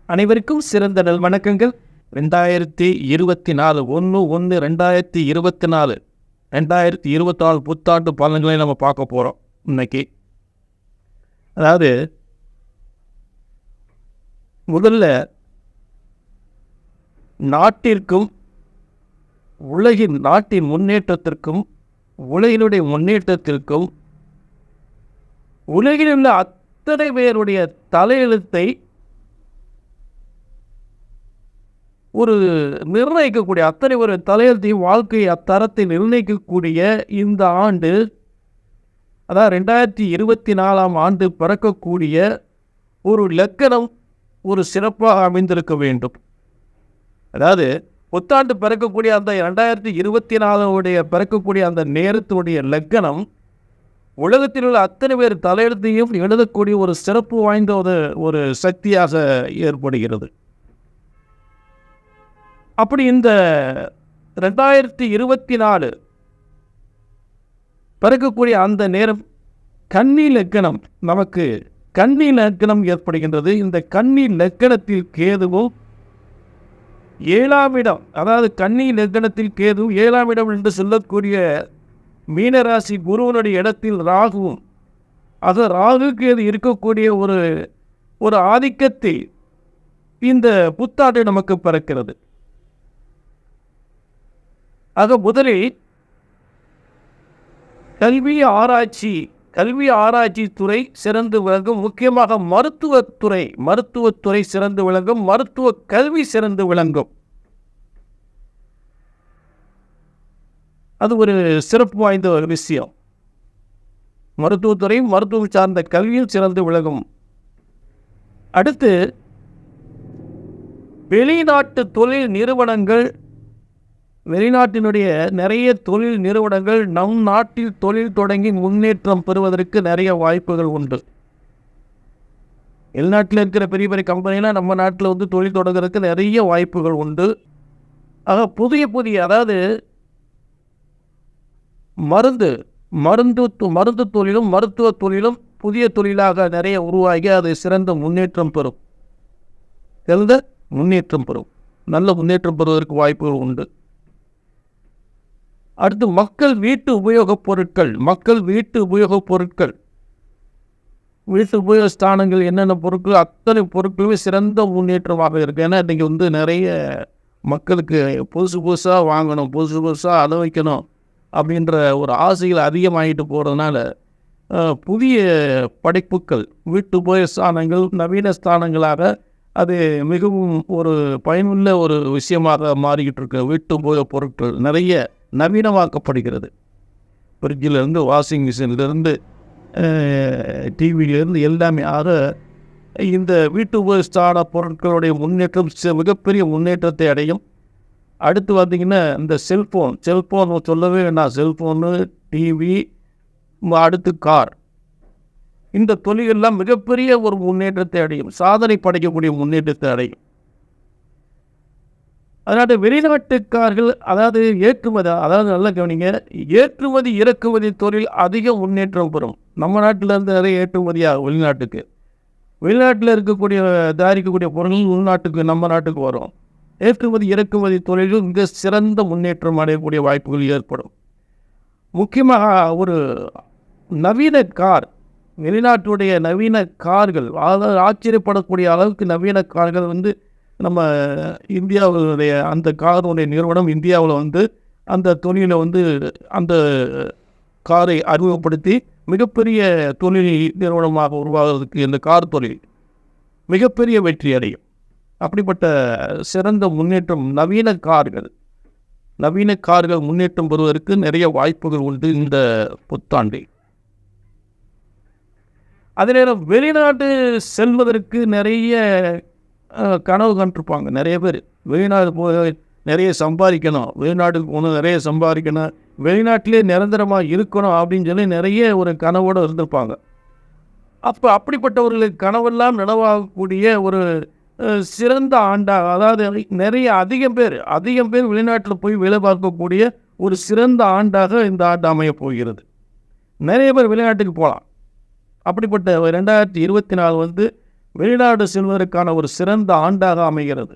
அனைவருக்கும் சிறந்த நல் வணக்கங்கள். 2024 1/1/2024 2024 புத்தாண்டு பலன்களை நம்ம பார்க்க போகிறோம் இன்னைக்கு. அதாவது முதல்ல நாட்டின் முன்னேற்றத்திற்கும் உலகினுடைய முன்னேற்றத்திற்கும் உலகில் உள்ள அத்தனை பேருடைய தலையெழுத்தை ஒரு நிர்ணயிக்கக்கூடிய அத்தனை ஒரு தலையெழுத்தையும் வாழ்க்கை அத்தரத்தை நிர்ணயிக்கக்கூடிய இந்த ஆண்டு, அதாவது 2024 ஆண்டு பிறக்கக்கூடிய ஒரு லக்கணம் ஒரு சிறப்பாக அமைந்திருக்க வேண்டும். அதாவது புத்தாண்டு பிறக்கக்கூடிய அந்த 2024 பிறக்கக்கூடிய அந்த நேரத்தினுடைய லக்கணம் உலகத்தில் உள்ள அத்தனை பேர் தலையெழுத்தையும் எழுதக்கூடிய ஒரு சிறப்பு வாய்ந்த ஒரு சக்தியாக ஏற்படுகிறது. அப்படி இந்த 2024 பிறக்கக்கூடிய அந்த நேரம் கன்னி லக்கணம், நமக்கு கன்னி லக்கணம் ஏற்படுகின்றது. இந்த கன்னி லக்கணத்தில் கேதுவும் 7ஆம் இடம், அதாவது கன்னி லக்கணத்தில் கேதுவும் 7ஆம் இடம் என்று சொல்லக்கூடிய மீனராசி குருவனுடைய இடத்தில் ராகுவும், அது ராகு கேது இருக்கக்கூடிய ஒரு ஆதிக்கத்தில் இந்த புத்தாண்டு நமக்கு பிறக்கிறது. ஆக முதலில் கல்வி ஆராய்ச்சி துறை சிறந்து விளங்கும். முக்கியமாக மருத்துவத்துறை சிறந்து விளங்கும். மருத்துவ கல்வி சிறந்து விளங்கும். அது ஒரு சிறப்பு வாய்ந்த ஒரு விஷயம். மருத்துவத்துறை, மருத்துவம் சார்ந்த கல்வியில் சிறந்து விளங்கும். அடுத்து வெளிநாட்டு தொழில் நிறுவனங்கள், வெளிநாட்டினுடைய நிறைய தொழில் நிறுவனங்கள் நம் நாட்டில் தொழில் தொடங்கி முன்னேற்றம் பெறுவதற்கு நிறைய வாய்ப்புகள் உண்டு. வெளிநாட்டில் இருக்கிற பெரிய பெரிய கம்பெனிலாம் நம்ம நாட்டில் தொழில் தொடங்குறதுக்கு நிறைய வாய்ப்புகள் உண்டு. ஆக புதிய அதாவது மருந்து தொழிலும் மருத்துவ தொழிலும் புதிய தொழிலாக நிறைய உருவாகி அது சிறந்த முன்னேற்றம் பெறும். நல்ல முன்னேற்றம் பெறுவதற்கு வாய்ப்புகள் உண்டு. அடுத்து மக்கள் வீட்டு உபயோகப் பொருட்கள், வீட்டு உபயோக ஸ்தானங்கள், என்னென்ன பொருட்கள், அத்தனை பொருட்களுமே சிறந்த முன்னேற்றமாக இருக்குது. ஏன்னா இன்றைக்கி நிறைய மக்களுக்கு புதுசாக வாங்கணும், புதுசாக அதை வைக்கணும் அப்படின்ற ஒரு ஆசைகள் அதிகமாகிட்டு போகிறதுனால புதிய படைப்புகள், வீட்டு உபயோக ஸ்தானங்கள் நவீன ஸ்தானங்களாக அது மிகவும் ஒரு பயனுள்ள ஒரு விஷயமாக மாறிக்கிட்டு இருக்கு. வீட்டு உபயோகப் பொருட்கள் நிறைய நவீனமாக்கப்படுகிறது. ஃப்ரிட்ஜிலேருந்து, வாஷிங் மிஷின்லேருந்து, டிவியிலேருந்து எல்லாமே. ஆக இந்த வீட்டு உபயோகஸ்தான பொருட்களுடைய முன்னேற்றம் மிகப்பெரிய முன்னேற்றத்தை அடையும். அடுத்து பார்த்திங்கன்னா இந்த செல்ஃபோன் சொல்லவே வேண்டாம். செல்ஃபோனு, டிவி, அடுத்து கார், இந்த தொழிலெல்லாம் மிகப்பெரிய ஒரு முன்னேற்றத்தை அடையும். சாதனை படைக்கக்கூடிய முன்னேற்றத்தை அடையும். அதனால் வெளிநாட்டுக்கார்கள், அதாவது நல்லா கவனிங்க, ஏற்றுமதி இறக்குமதி தொழில் அதிக முன்னேற்றம் பெறும். நம்ம நாட்டிலேருந்து நிறைய ஏற்றுமதியாக வெளிநாட்டில் தயாரிக்கக்கூடிய பொருள்கள் உள்நாட்டுக்கு, நம்ம நாட்டுக்கு வரும். ஏற்றுமதி இறக்குமதி தொழிலில் மிக சிறந்த முன்னேற்றம் அடையக்கூடிய வாய்ப்புகள் ஏற்படும். முக்கியமாக ஒரு நவீன கார், வெளிநாட்டுடைய நவீன கார்கள், அதாவது ஆச்சரியப்படக்கூடிய அளவுக்கு நவீன கார்கள் நம்ம இந்தியாவுடைய அந்த காருடைய நிறுவனம் இந்தியாவில் அந்த தொழிலை அந்த காரை அறிமுகப்படுத்தி மிகப்பெரிய தொழில் நிறுவனமாக உருவாகிறதுக்கு இந்த கார் தொழில் மிகப்பெரிய வெற்றி அடையும். அப்படிப்பட்ட சிறந்த முன்னேற்றம் நவீன கார்கள் முன்னேற்றம் பெறுவதற்கு நிறைய வாய்ப்புகள் உண்டு இந்த புத்தாண்டில். அதே நேரம் வெளிநாட்டு செல்வதற்கு நிறைய கனவு கண்டிருப்பாங்க நிறைய பேர். வெளிநாடு போய் நிறைய சம்பாதிக்கணும், வெளிநாட்டுக்கு போகணும், நிறைய சம்பாதிக்கணும், வெளிநாட்டிலே நிரந்தரமாக இருக்கணும் அப்படின்னு சொல்லி நிறைய ஒரு கனவோடு இருந்திருப்பாங்க. அப்படிப்பட்டவர்களுக்கு கனவெல்லாம் நினைவாகக்கூடிய ஒரு சிறந்த ஆண்டாக, அதாவது அதிகம் பேர் வெளிநாட்டில் போய் வேலை பார்க்கக்கூடிய ஒரு சிறந்த ஆண்டாக இந்த ஆண்டு அமையப் போகிறது. நிறைய பேர் வெளிநாட்டுக்கு போகலாம். அப்படிப்பட்ட 2024 வெளிநாடு செல்வதற்கான ஒரு சிறந்த ஆண்டாக அமைகிறது.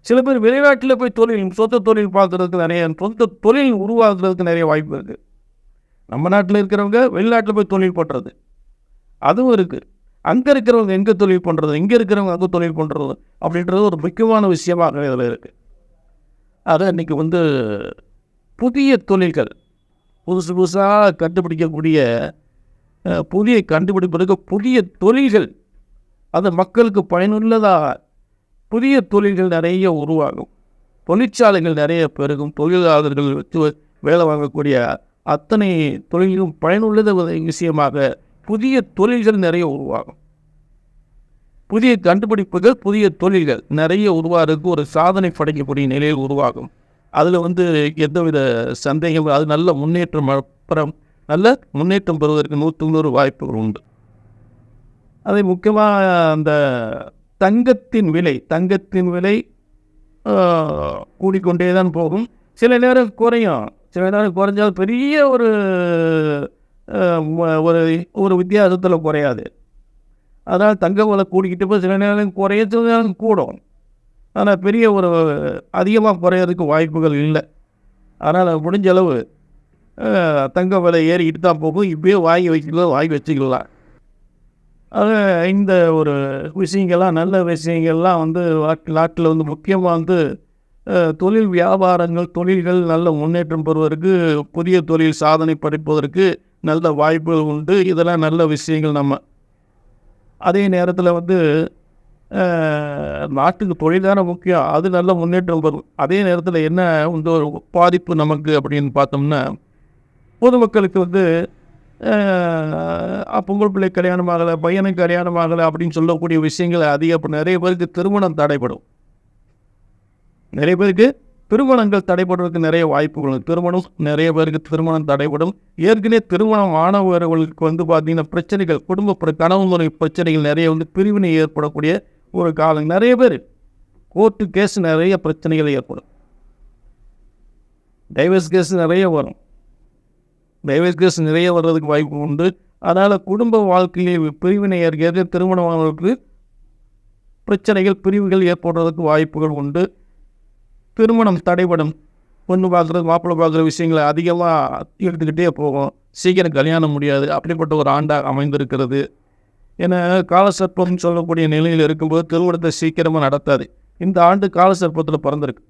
சில பேர் வெளிநாட்டில் போய் சொந்த தொழில் பார்க்குறதுக்கு சொந்த தொழில் உருவாக்குறதுக்கு நிறைய வாய்ப்பு இருக்குது. நம்ம நாட்டில் இருக்கிறவங்க வெளிநாட்டில் போய் தொழில் பண்ணுறது அதுவும் இருக்குது. அங்கே இருக்கிறவங்க எங்கே தொழில் பண்ணுறது, இங்கே இருக்கிறவங்க அங்கே தொழில் பண்ணுறது அப்படின்றது ஒரு முக்கியமான விஷயமாக இதில் இருக்குது. அதை இன்றைக்கி புதிய தொழில்கள் புதுசாக கண்டுபிடிக்கக்கூடிய புதிய கண்டுபிடிப்பதற்கு புதிய தொழில்கள் அது மக்களுக்கு பயனுள்ளதாக புதிய தொழில்கள் நிறைய உருவாகும். தொழிற்சாலைகள் நிறைய பெருகும். தொழிலாளர்கள் வச்சு வேலை வாங்கக்கூடிய அத்தனை தொழில்களும் பயனுள்ளது விஷயமாக புதிய தொழில்கள் நிறைய உருவாகும். புதிய கண்டுபிடிப்புகள் முக்கிய தொழில்கள் நிறைய உருவாகிறதுக்கு ஒரு சாதனை படைக்கக்கூடிய நிலையில் உருவாகும். அதில் எந்தவித சந்தேகம் அது நல்ல முன்னேற்றம் பெறுவதற்கு 100 வாய்ப்புகள் உண்டு. அதை முக்கியமாக அந்த தங்கத்தின் விலை கூடிக்கொண்டே தான் போகும். சில நேரம் குறையும். சில நேரம் குறைஞ்சால் பெரிய ஒரு வித்தியாசத்தில் குறையாது. அதனால் தங்க விலை கூடிக்கிட்டு போய் சில நேரம் குறைய, சில நேரம் கூடும். ஆனால் பெரிய அதிகமாக குறையிறதுக்கு வாய்ப்புகள் இல்லை. அதனால் முடிஞ்ச அளவு தங்க விலை ஏறிக்கிட்டு தான் போகும். இப்போயே வாங்கி வச்சுக்கலாம். அது இந்த விஷயங்கள்லாம் நல்ல விஷயங்கள்லாம் நாட்டில் முக்கியமாக தொழில் வியாபாரங்கள் தொழில்கள் நல்ல முன்னேற்றம் பெறுவதற்கு புதிய தொழில் சாதனை படைப்பதற்கு நல்ல வாய்ப்புகள் உண்டு. இதெல்லாம் நல்ல விஷயங்கள். நம்ம அதே நேரத்தில் நாட்டுக்கு தொழில் தானே முக்கியம். அது நல்ல முன்னேற்றம் பெறும். அதே நேரத்தில் என்ன ஒரு பாதிப்பு நமக்கு அப்படின்னு பார்த்தோம்னா, பொதுமக்களுக்கு பொங்கல் பிள்ளை கல்யாணம் ஆகலை, பையனுக்கு கல்யாணம் ஆகலை அப்படின்னு சொல்லக்கூடிய விஷயங்கள் நிறைய பேருக்கு திருமணம் தடைப்படும். நிறைய பேருக்கு திருமணங்கள் தடைப்படுறதுக்கு நிறைய வாய்ப்புகள். நிறைய பேருக்கு திருமணம் தடைப்படும். ஏற்கனவே திருமணம் ஆனவர்களுக்கு பார்த்தீங்கன்னா பிரச்சனைகள், கணவன் பிரச்சனைகள் நிறைய பிரிவினை ஏற்படக்கூடிய ஒரு காலம். நிறைய பேர் கோர்ட்டு கேஸ் நிறைய பிரச்சனைகள் ஏற்படும். டைவர்ஸ் கேஸ் நிறைய வரும். டைவர்ஸ் கேஸ் நிறைய வர்றதுக்கு வாய்ப்பு உண்டு. அதனால் குடும்ப வாழ்க்கையில் பிரிவினை ஏற்க திருமணமானவர்களுக்கு பிரச்சனைகள் பிரிவுகள் ஏற்படுறதுக்கு வாய்ப்புகள் உண்டு. திருமணம் தடைபடும். பொண்ணு பார்க்குறது மாப்பிள்ளை பார்க்குற விஷயங்களை அதிகமாக எடுத்துக்கிட்டே போகும். சீக்கிரம் கல்யாணம் முடியாது. அப்படிப்பட்ட ஒரு ஆண்டாக அமைந்திருக்கிறது. ஏன்னா காலசர்ப்பம்னு சொல்லக்கூடிய நிலையில் இருக்கும்போது திருமணத்தை சீக்கிரமாக நடத்தாது. இந்த ஆண்டு காலசர்ப்பத்தில் பிறந்திருக்கு.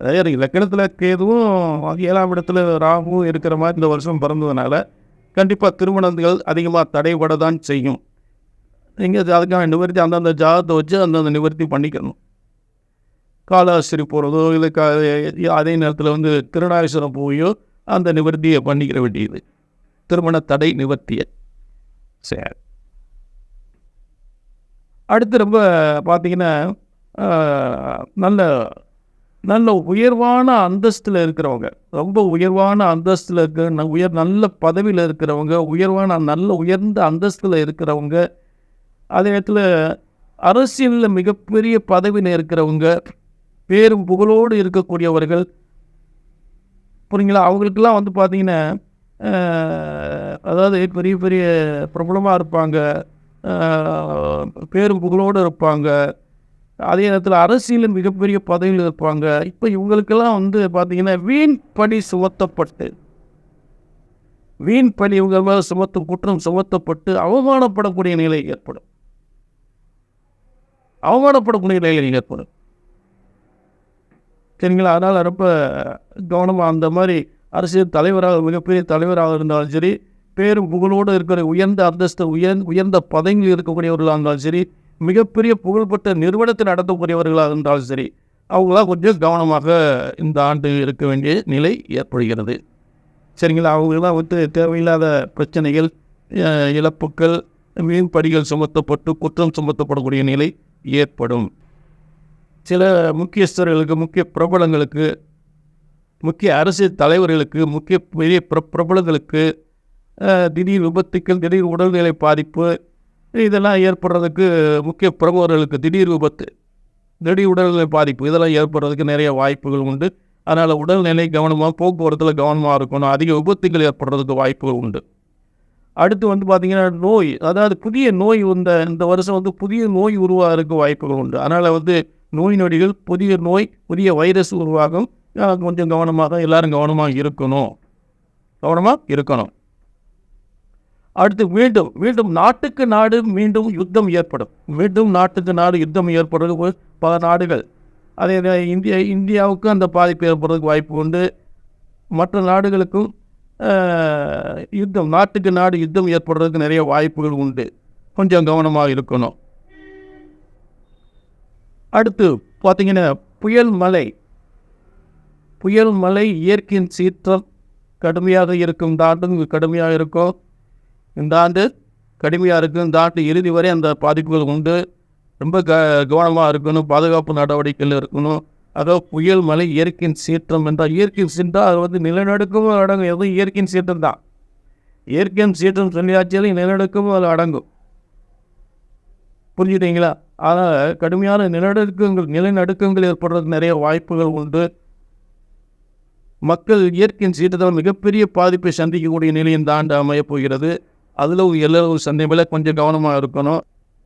அதாவது லக்கணத்தில் கேதுவும் 7ஆம் இடத்துல ராகுவும் இருக்கிற மாதிரி இந்த வருஷம் பிறந்ததுனால கண்டிப்பாக திருமணங்கள் அதிகமாக தடைபட தான் செய்யும். நீங்கள் அதுக்கான நிவர்த்தி அந்தந்த ஜாதகத்தை வச்சு அந்தந்த நிவர்த்தி பண்ணிக்கணும். காலாஸ்திரி போகிறதோ இல்லை அதே நேரத்தில் திருநாகேஸ்வரம் போயோ அந்த நிவர்த்தியை பண்ணிக்கிற வேண்டியது. திருமண தடை நிவர்த்தியை. சரி, அடுத்து ரொம்ப பார்த்தீங்கன்னா நல்ல உயர்வான அந்தஸ்தில் இருக்கிறவங்க, ரொம்ப உயர்வான அந்தஸ்தில் இருக்கிற நல்ல பதவியில் இருக்கிறவங்க, உயர்ந்த அந்தஸ்தில் இருக்கிறவங்க, அதே நேரத்தில் அரசியலில் மிகப்பெரிய பதவியில் இருக்கிறவங்க, பேரும் புகழோடு இருக்கக்கூடியவர்கள், புரியுங்களா? அவங்களுக்கெல்லாம் பார்த்தீங்கன்னா அதாவது பெரிய பெரிய பிரபலமாக இருப்பாங்க, பேரும் புகழோடு இருப்பாங்க. அதே நேரத்தில் அரசியலில் மிகப்பெரிய பதவியில் இருப்பாங்க. இப்போ இவங்களுக்கெல்லாம் பார்த்தீங்கன்னா வீண் பழி இவங்க மேலே குற்றம் சுமத்தப்பட்டு அவமானப்படக்கூடிய நிலை ஏற்படும். சரிங்களா? அதனால் ரொம்ப கவனமாக அந்த மாதிரி அரசியல் மிகப்பெரிய தலைவராக இருந்தாலும் சரி, பேரும் புகழோடு இருக்கிற உயர்ந்த அந்தஸ்து உயர்ந்த பதவியில் இருக்கக்கூடியவர்களாக இருந்தாலும் சரி, மிகப்பெரிய புகழ்பெற்ற நிறுவனத்தை நடத்தக்கூடியவர்களாக இருந்தாலும் சரி, அவங்களாம் கொஞ்சம் கவனமாக இந்த ஆண்டு இருக்க வேண்டிய நிலை ஏற்படுகிறது. சரிங்களா? அவங்களாம் தேவையில்லாத பிரச்சனைகள், இழப்புகள், வீண்படிகள் சுமத்தப்பட்டு குற்றம் சுமத்தப்படக்கூடிய நிலை ஏற்படும். சில முக்கியஸ்தர்களுக்கு, முக்கிய பிரபலங்களுக்கு, முக்கிய அரசியல் தலைவர்களுக்கு, முக்கிய பெரிய பிரபலங்களுக்கு திடீர் விபத்துக்கள், திடீர் உடல்நிலை பாதிப்பு இதெல்லாம் ஏற்படுறதுக்கு, முக்கிய பிரமுகர்களுக்கு திடீர் விபத்து, திடீர் உடல்நிலை பாதிப்பு இதெல்லாம் ஏற்படுறதுக்கு நிறைய வாய்ப்புகள் உண்டு. அதனால் உடல்நிலை கவனமாக, போக்குவரத்தில் கவனமாக இருக்கணும். அதிக விபத்துகள் ஏற்படுறதுக்கு வாய்ப்புகள் உண்டு. அடுத்து வந்து பார்த்திங்கன்னா நோய், அதாவது புதிய நோய் இந்த வருஷம் வந்து புதிய நோய் உருவாகிறதுக்கு வாய்ப்புகள் உண்டு. அதனால் வந்து நோய் நொடிகள், புதிய நோய், புதிய வைரஸ் உருவாகும். கொஞ்சம் கவனமாக எல்லோரும் கவனமாக இருக்கணும். அடுத்து மீண்டும் நாட்டுக்கு நாடு மீண்டும் யுத்தம் ஏற்படும். மீண்டும் நாட்டுக்கு நாடு யுத்தம் ஏற்படுறது பல நாடுகள், அதே இந்தியாவுக்கும் அந்த பாதிப்பு ஏற்படுறதுக்கு வாய்ப்பு உண்டு. மற்ற நாடுகளுக்கும் நாட்டுக்கு நாடு யுத்தம் ஏற்படுறதுக்கு நிறைய வாய்ப்புகள் உண்டு. கொஞ்சம் கவனமாக இருக்கணும். அடுத்து பார்த்திங்கன்னா புயல் மழை இயற்கையின் சீற்றம் கடுமையாக இருக்கும். இந்த ஆண்டும் கடுமையாக இருக்கும். இந்த ஆண்டு இறுதி வரை அந்த பாதிப்புகள் உண்டு. ரொம்ப கவனமாக இருக்கணும். பாதுகாப்பு நடவடிக்கைகள் இருக்கணும். அதாவது புயல் மழை இயற்கையின் சீற்றம் என்றால், இயற்கையின் சீற்றம் அது வந்து நிலநடுக்கமும் அடங்கும். எதுவும் இயற்கையின் சீற்றம் தான். இயற்கையின் சீற்றம் சொல்லியாச்சாலும் நிலநடுக்கமும் அது அடங்கும். புரிஞ்சுட்டீங்களா? அதனால் கடுமையான நிலநடுக்கங்கள் ஏற்படுறதுக்கு நிறைய வாய்ப்புகள் உண்டு. மக்கள் இயற்கையின் சீற்றத்தால் மிகப்பெரிய பாதிப்பை சந்திக்கக்கூடிய நிலை இந்த ஆண்டு அமையப் போகிறது. அதில் எல்லாரும் சந்தேகமில்லை, கொஞ்சம் கவனமாக இருக்கணும்.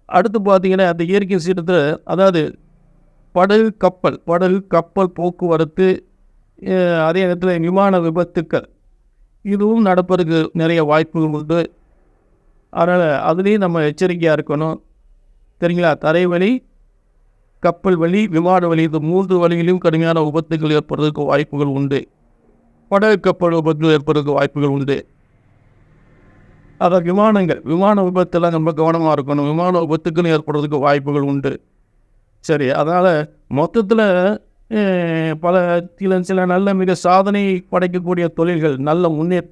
அடுத்து பார்த்திங்கன்னா அந்த இயற்கை சீற்றத்தில், அதாவது படகு கப்பல் போக்குவரத்து, அதே நேரத்தில் விமான விபத்துக்கள், இதுவும் நடப்பதற்கு நிறைய வாய்ப்புகள் உண்டு. அதனால் அதுலேயும் நம்ம எச்சரிக்கையாக இருக்கணும். சரிங்களா? தரைவழி, கப்பல் வழி, விமான வழி, இந்த 3 வழியிலும் கடுமையான விபத்துகள் ஏற்படுறதுக்கு வாய்ப்புகள் உண்டு. படகு கப்பல் விபத்து ஏற்படுறதுக்கு வாய்ப்புகள் உண்டு. அதாவது விமான விபத்தெல்லாம் ரொம்ப கவனமாக இருக்கணும். விமான விபத்துக்குன்னு ஏற்படுறதுக்கு வாய்ப்புகள் உண்டு. சரி, அதனால் மொத்தத்தில் சில நல்ல மிக சாதனை படைக்கக்கூடிய தொழில்கள்,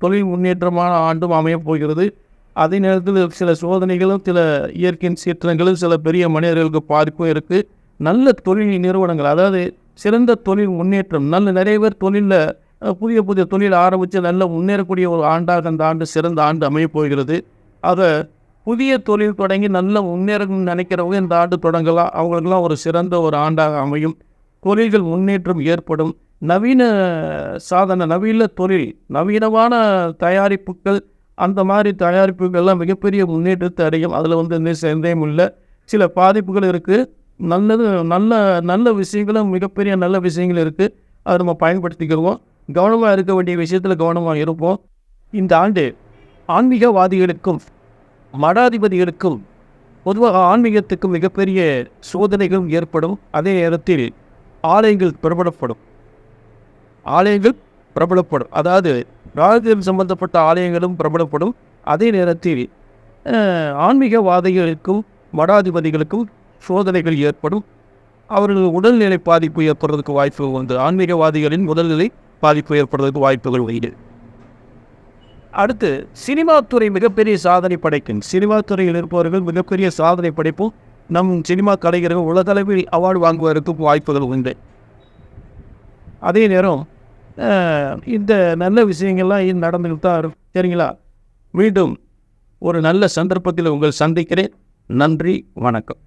தொழில் முன்னேற்றமான ஆண்டும் அமையப் போகிறது. அதே நேரத்தில் சில சோதனைகளும், சில இயற்கையின் சீற்றங்களும், சில பெரிய மனிதர்களுக்கு பாதிப்பும் இருக்குது. நல்ல தொழில் நிறுவனங்கள், அதாவது சிறந்த தொழில் முன்னேற்றம், நிறைய பேர் தொழிலில் புதிய தொழில் ஆரம்பித்து நல்ல முன்னேறக்கூடிய ஒரு ஆண்டாக அந்த ஆண்டு சிறந்த ஆண்டு அமையப் போகிறது. அதை புதிய தொழில் தொடங்கி நல்ல முன்னேறணும்னு நினைக்கிறவங்க இந்த ஆண்டு தொடங்கலாம். அவங்களுக்கெல்லாம் ஒரு சிறந்த ஒரு ஆண்டாக அமையும். தொழில்கள் முன்னேற்றம் ஏற்படும். நவீன தொழில், நவீனமான தயாரிப்புகள், அந்த மாதிரி தயாரிப்புகள்லாம் மிகப்பெரிய முன்னேற்றத்தை அடையும். அதில் வந்து எந்த சந்தேகமும் இல்லை. சில பாதிப்புகள் இருக்குது. நல்ல விஷயங்களும், மிகப்பெரிய நல்ல விஷயங்கள் இருக்குது. அதை நம்ம பயன்படுத்திக்கிறோம். கவனமாக இருக்க வேண்டிய விஷயத்தில் கவனமாக இருப்போம். இந்த ஆண்டு ஆன்மீகவாதிகளுக்கும் மடாதிபதிகளுக்கும் பொதுவாக ஆன்மீகத்துக்கும் மிகப்பெரிய சோதனைகளும் ஏற்படும். அதே நேரத்தில் ஆலயங்கள் பிரபலப்படும். அதாவது ராஜ்யம் சம்பந்தப்பட்ட ஆலயங்களும் பிரபலப்படும். அதே நேரத்தில் ஆன்மீகவாதிகளுக்கும் மடாதிபதிகளுக்கும் சோதனைகள் ஏற்படும். அவர்கள் உடல்நிலை பாதிப்பு ஏற்படுறதுக்கு வாய்ப்புகள் உண்டு. ஆன்மீகவாதிகளின் உடல்நிலை பாதிப்பு ஏற்படுறதுக்கு வாய்ப்புகள் உண்டு. அடுத்து சினிமா துறை மிகப்பெரிய சாதனை படைக்கும். சினிமா துறையில் இருப்பவர்கள் மிகப்பெரிய சாதனை படைப்பும், நம் சினிமா கலைஞர்கள் உலகளவில் அவார்டு வாங்குவதற்கு வாய்ப்புகள் உண்டு. அதே நேரம் இந்த நல்ல விஷயங்கள்லாம் நடந்துக்கிட்டு தான் இருக்கும். சரிங்களா? மீண்டும் ஒரு நல்ல சந்தர்ப்பத்தில் உங்களை சந்திக்கிறேன். நன்றி, வணக்கம்.